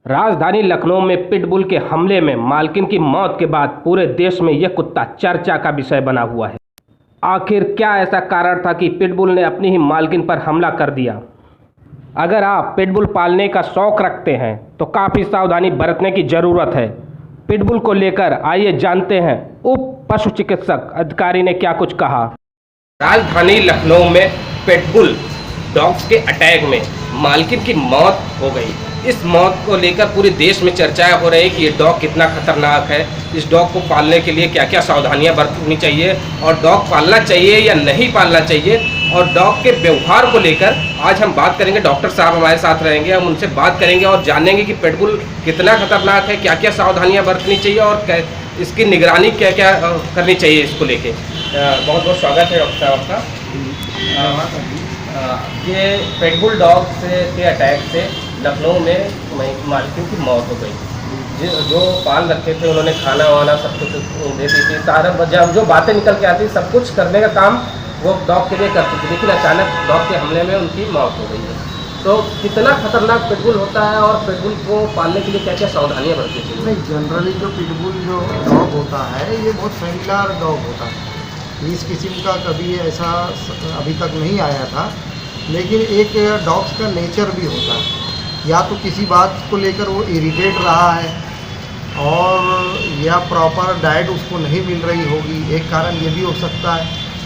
राजधानी लखनऊ में पिटबुल के हमले में मालकिन की मौत के बाद पूरे देश में यह कुत्ता चर्चा का विषय बना हुआ है। आखिर क्या ऐसा कारण था कि पिटबुल ने अपनी ही मालकिन पर हमला कर दिया? अगर आप पिटबुल पालने का शौक रखते हैं तो काफ़ी सावधानी बरतने की ज़रूरत है। पिटबुल को लेकर आइए जानते हैं उप पशु चिकित्सक अधिकारी ने क्या कुछ कहा। राजधानी लखनऊ में पिटबुल डॉग्स के अटैक में मालकिन की मौत हो गई। इस मौत को लेकर पूरे देश में चर्चाएं हो रही है कि ये डॉग कितना खतरनाक है, इस डॉग को पालने के लिए क्या क्या सावधानियां बरतनी चाहिए और डॉग पालना चाहिए या नहीं पालना चाहिए, और डॉग के व्यवहार को लेकर आज हम बात करेंगे। डॉक्टर साहब हमारे साथ रहेंगे, हम उनसे बात करेंगे और जानेंगे कि पिटबुल कितना खतरनाक है, क्या क्या सावधानियाँ बरतनी चाहिए और इसकी निगरानी क्या क्या करनी चाहिए इसको लेके। बहुत बहुत स्वागत है डॉक्टर साहब आपका। ये पिटबुल डॉग के अटैक से लखनऊ में मालकिन की मौत हो गई। जो पाल रखे थे उन्होंने खाना वाना सब कुछ देती थी, सारा जो बातें निकल के आती सब कुछ करने का काम वो डॉग के लिए करती थी, लेकिन अचानक डॉग के हमले में उनकी मौत हो गई है। तो कितना खतरनाक पिटबुल होता है और पिटबुल को पालने के लिए क्या क्या सावधानियाँ बरतनी चाहिए? नहीं, जनरली जो पिटबुल जो डॉग होता है ये बहुत फेमिलियर डॉग होता है। इस किस्म का कभी ऐसा अभी तक नहीं आया था, लेकिन एक डॉग्स का नेचर भी होता है, या तो किसी बात को लेकर वो इरिटेट रहा है और या प्रॉपर डाइट उसको नहीं मिल रही होगी, एक कारण ये भी हो सकता है।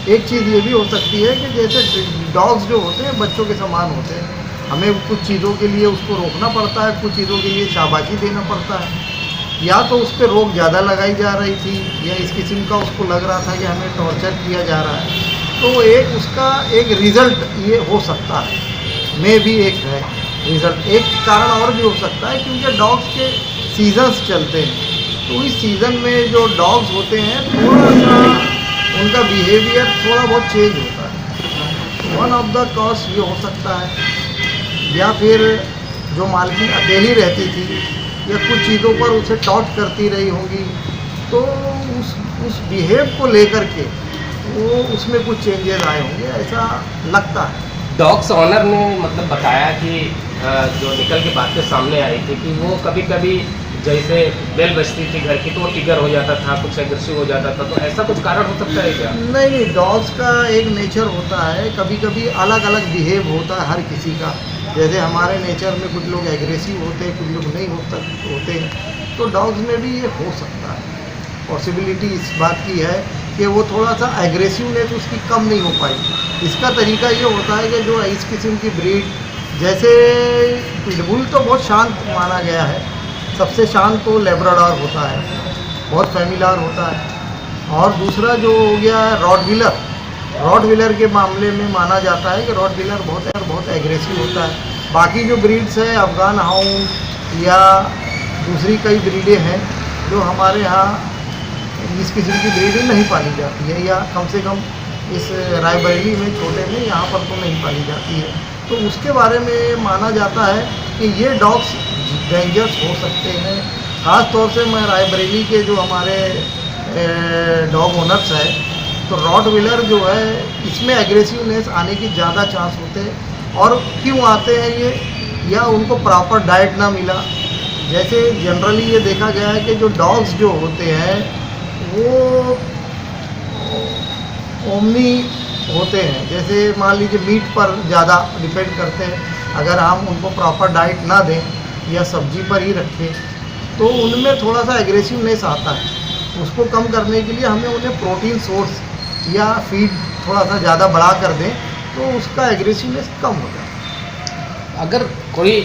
एक चीज़ ये भी हो सकती है कि जैसे डॉग्स जो होते हैं बच्चों के समान होते हैं, हमें कुछ चीज़ों के लिए उसको रोकना पड़ता है, कुछ चीज़ों के लिए शाबाशी देना पड़ता है। या तो उस पर रोक ज़्यादा लगाई जा रही थी या इस किस्म का उसको लग रहा था कि हमें टॉर्चर किया जा रहा है, तो एक उसका एक रिज़ल्ट ये हो सकता है, में भी एक है रिज़ल्ट। एक कारण और भी हो सकता है क्योंकि डॉग्स के सीजन्स चलते हैं, तो इस सीज़न में जो डॉग्स होते हैं थोड़ा सा उनका बिहेवियर थोड़ा बहुत चेंज होता है। वन ऑफ द कॉज ये हो सकता है, या फिर जो मालकिन अकेली रहती थी या कुछ चीज़ों पर उसे टॉर्च करती रही होंगी, तो उस बिहेव को लेकर के वो उसमें कुछ चेंजेस आए होंगे, ऐसा लगता है। डॉग्स ऑनर ने मतलब बताया कि जो निकल के बातें सामने आई थी कि वो कभी कभी जैसे बेल बजती थी घर की तो वो ट्रिगर हो जाता था, कुछ एग्रेसिव हो जाता था, तो ऐसा कुछ कारण हो सकता है क्या? नहीं, डॉग्स का एक नेचर होता है, कभी कभी अलग अलग बिहेव होता है हर किसी का। जैसे हमारे नेचर में कुछ लोग एग्रेसिव होते हैं, कुछ लोग नहीं होते हैं, तो डॉग्स में भी ये हो सकता है। पॉसिबिलिटी इस बात की है कि वो थोड़ा सा एग्रेसिवनेस उसकी कम नहीं हो पाई। इसका तरीका ये होता है कि जो इस किस्म की ब्रीड, जैसे पिटबुल तो बहुत शांत माना गया है, सबसे शांत तो लैब्राडोर होता है, बहुत फेमिलियर होता है। और दूसरा जो हो गया रॉटविलर के मामले में माना जाता है कि रॉटविलर बहुत एग्रेसिव होता है। बाकी जो ब्रीड्स है, अफगान हाउंड या दूसरी कई ब्रीडें हैं जो हमारे यहाँ इस किस्म की ब्रीडें नहीं पाली जाती है, या कम से कम इस रायबरेली में छोटे में यहाँ पर तो नहीं पाली जाती है। तो उसके बारे में माना जाता है कि ये डॉग्स डेंजरस हो सकते हैं। ख़ास तौर से मैं रायबरेली के जो हमारे डॉग ओनर्स हैं, तो रॉटविलर जो है इसमें एग्रेसिवनेस आने की ज़्यादा चांस होते हैं। और क्यों आते हैं ये, या उनको प्रॉपर डाइट ना मिला। जैसे जनरली ये देखा गया है कि जो डॉग्स जो होते हैं वो ओमनी होते हैं, जैसे मान लीजिए मीट पर ज़्यादा डिपेंड करते हैं। अगर हम उनको प्रॉपर डाइट ना दें या सब्जी पर ही रखें तो उनमें थोड़ा सा एग्रेसिवनेस आता है। उसको कम करने के लिए हमें उन्हें प्रोटीन सोर्स या फीड थोड़ा सा ज़्यादा बढ़ा कर दें तो उसका एग्रेसिवनेस कम हो जाए। अगर कोई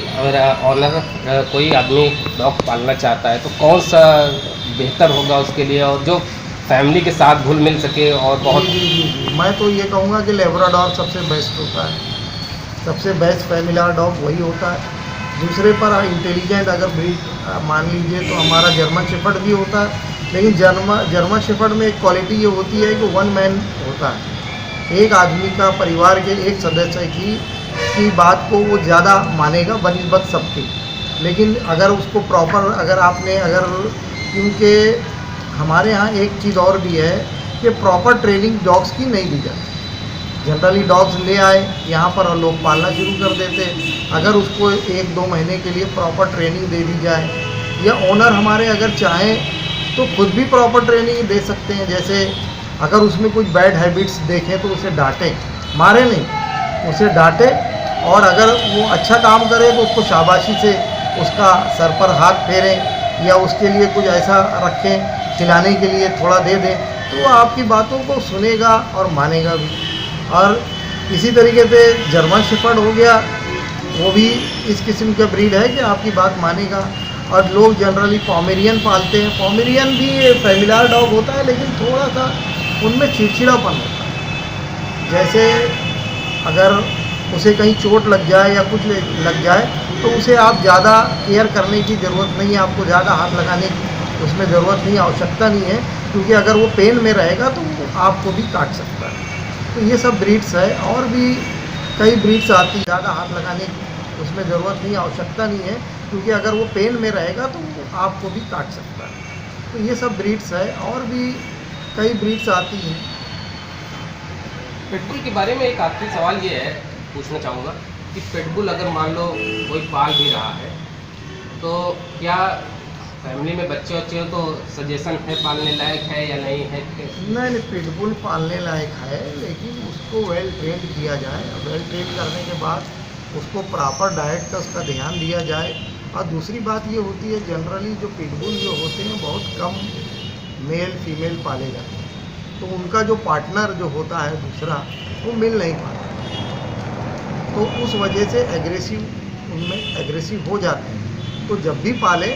ऑनर कोई आदमी डॉग पालना चाहता है तो कौन सा बेहतर होगा उसके लिए और जो फैमिली के साथ घुल मिल सके और बहुत मैं तो ये कहूँगा कि लैब्राडोर सबसे बेस्ट होता है, सबसे बेस्ट फेमिलियर डॉग वही होता है। दूसरे पर इंटेलिजेंट अगर ब्रीड मान लीजिए तो हमारा जर्मन शेफर्ड भी होता है, लेकिन जर्मन शेफर्ड में एक क्वालिटी ये होती है कि वन मैन होता है, एक आदमी का परिवार के एक सदस्य की बात को वो ज़्यादा मानेगा बनिस्बत सबकी। लेकिन अगर उसको प्रॉपर अगर क्योंकि हमारे यहाँ एक चीज़ और भी है कि प्रॉपर ट्रेनिंग डॉग्स की नहीं दी जाती। जनरली डॉग्स ले आए यहाँ पर और लोग पालना शुरू कर देते। अगर उसको 1-2 महीने के लिए प्रॉपर ट्रेनिंग दे दी जाए, या ओनर हमारे अगर चाहें तो खुद भी प्रॉपर ट्रेनिंग दे सकते हैं। जैसे अगर उसमें कुछ बैड हैबिट्स देखें तो उसे डांटें, मारे नहीं, उसे डांटें, और अगर वो अच्छा काम करे तो उसको शाबाशी से उसका सर पर हाथ फेरें, या उसके लिए कुछ ऐसा रखें खिलाने के लिए थोड़ा दे दें, तो वो आपकी बातों को सुनेगा और मानेगा भी। और इसी तरीके से जर्मन शेफर्ड हो गया, वो भी इस किस्म का ब्रीड है कि आपकी बात मानेगा। और लोग जनरली पोमेरियन पालते हैं। पोमेरियन भी फैमिलियर डॉग होता है, लेकिन थोड़ा सा उनमें चिड़चिड़ापन होता है। जैसे अगर उसे कहीं चोट लग जाए या कुछ लग जाए तो उसे आप ज़्यादा केयर करने की ज़रूरत नहीं है, आपको ज़्यादा हाथ लगाने की उसमें ज़रूरत नहीं, आवश्यकता नहीं है, क्योंकि अगर वो पेन में रहेगा तो वो आपको भी काट सकता है। तो ये सब ब्रीड्स है, और भी कई ब्रीड्स आती, ज़्यादा हाथ लगाने की उसमें ज़रूरत नहीं, आवश्यकता नहीं है, क्योंकि अगर वो पेन में रहेगा तो वो आपको भी काट सकता है। तो ये सब ब्रीड्स है, और भी कई ब्रीड्स आती हैं। पिटबुल के बारे में एक आखिरी सवाल ये है, पूछना चाहूँगा कि पिटबुल अगर मान लो कोई पाल भी रहा है, तो क्या फैमिली में बच्चे वच्चे हो तो सजेशन है पालने लायक है या नहीं है? नहीं, पिटबुल पालने लायक है, लेकिन उसको वेल ट्रेन किया जाए। वेल ट्रेन करने के बाद उसको प्रॉपर डाइट का उसका ध्यान दिया जाए। और दूसरी बात ये होती है, जनरली जो पिटबुल जो होते हैं बहुत कम मेल फीमेल पाले जाते हैं, तो उनका जो पार्टनर जो होता है दूसरा, वो मिल नहीं पाता, तो उस वजह से उनमें एग्रेसिव हो जाते हैं। तो जब भी पाले,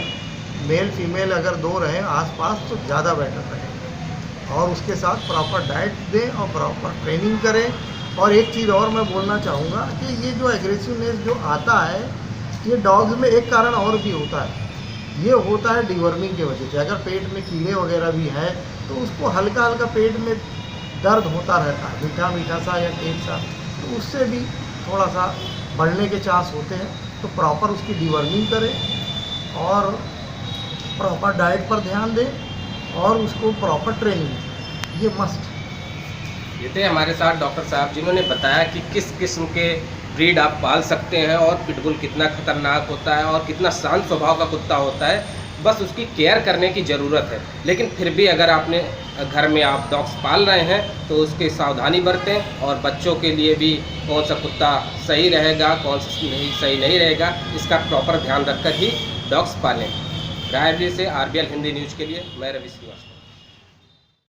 मेल फीमेल अगर 2 रहें आसपास तो ज़्यादा बेटर रहेगा, और उसके साथ प्रॉपर डाइट दें और प्रॉपर ट्रेनिंग करें। और एक चीज़ और मैं बोलना चाहूँगा कि ये जो एग्रेसिवनेस जो आता है, ये डॉग्स में एक कारण और भी होता है, ये होता है डिवर्मिंग की वजह से। अगर पेट में कीड़े वगैरह भी हैं तो उसको हल्का हल्का पेट में दर्द होता रहता है, मीठा मीठा सा या तेज सा, तो उससे भी थोड़ा सा बढ़ने के चांस होते हैं। तो प्रॉपर उसकी डिवर्मिंग करें, और प्रॉपर डाइट पर ध्यान दें, और उसको प्रॉपर ट्रेनिंग, ये मस्ट। ये थे हमारे साथ डॉक्टर साहब, जिन्होंने बताया कि किस किस्म के ब्रीड आप पाल सकते हैं, और पिटबुल कितना खतरनाक होता है और कितना शांत स्वभाव का कुत्ता होता है, बस उसकी केयर करने की ज़रूरत है। लेकिन फिर भी अगर आपने घर में आप डॉग्स पाल रहे हैं तो उसकी सावधानी बरतें, और बच्चों के लिए भी कौन सा कुत्ता सही रहेगा, कौन सा सही नहीं रहेगा, इसका प्रॉपर ध्यान रखकर ही डॉग्स पालें। रायबरेली से RBL हिंदी न्यूज़ के लिए मैं रवि श्रीवास्तव।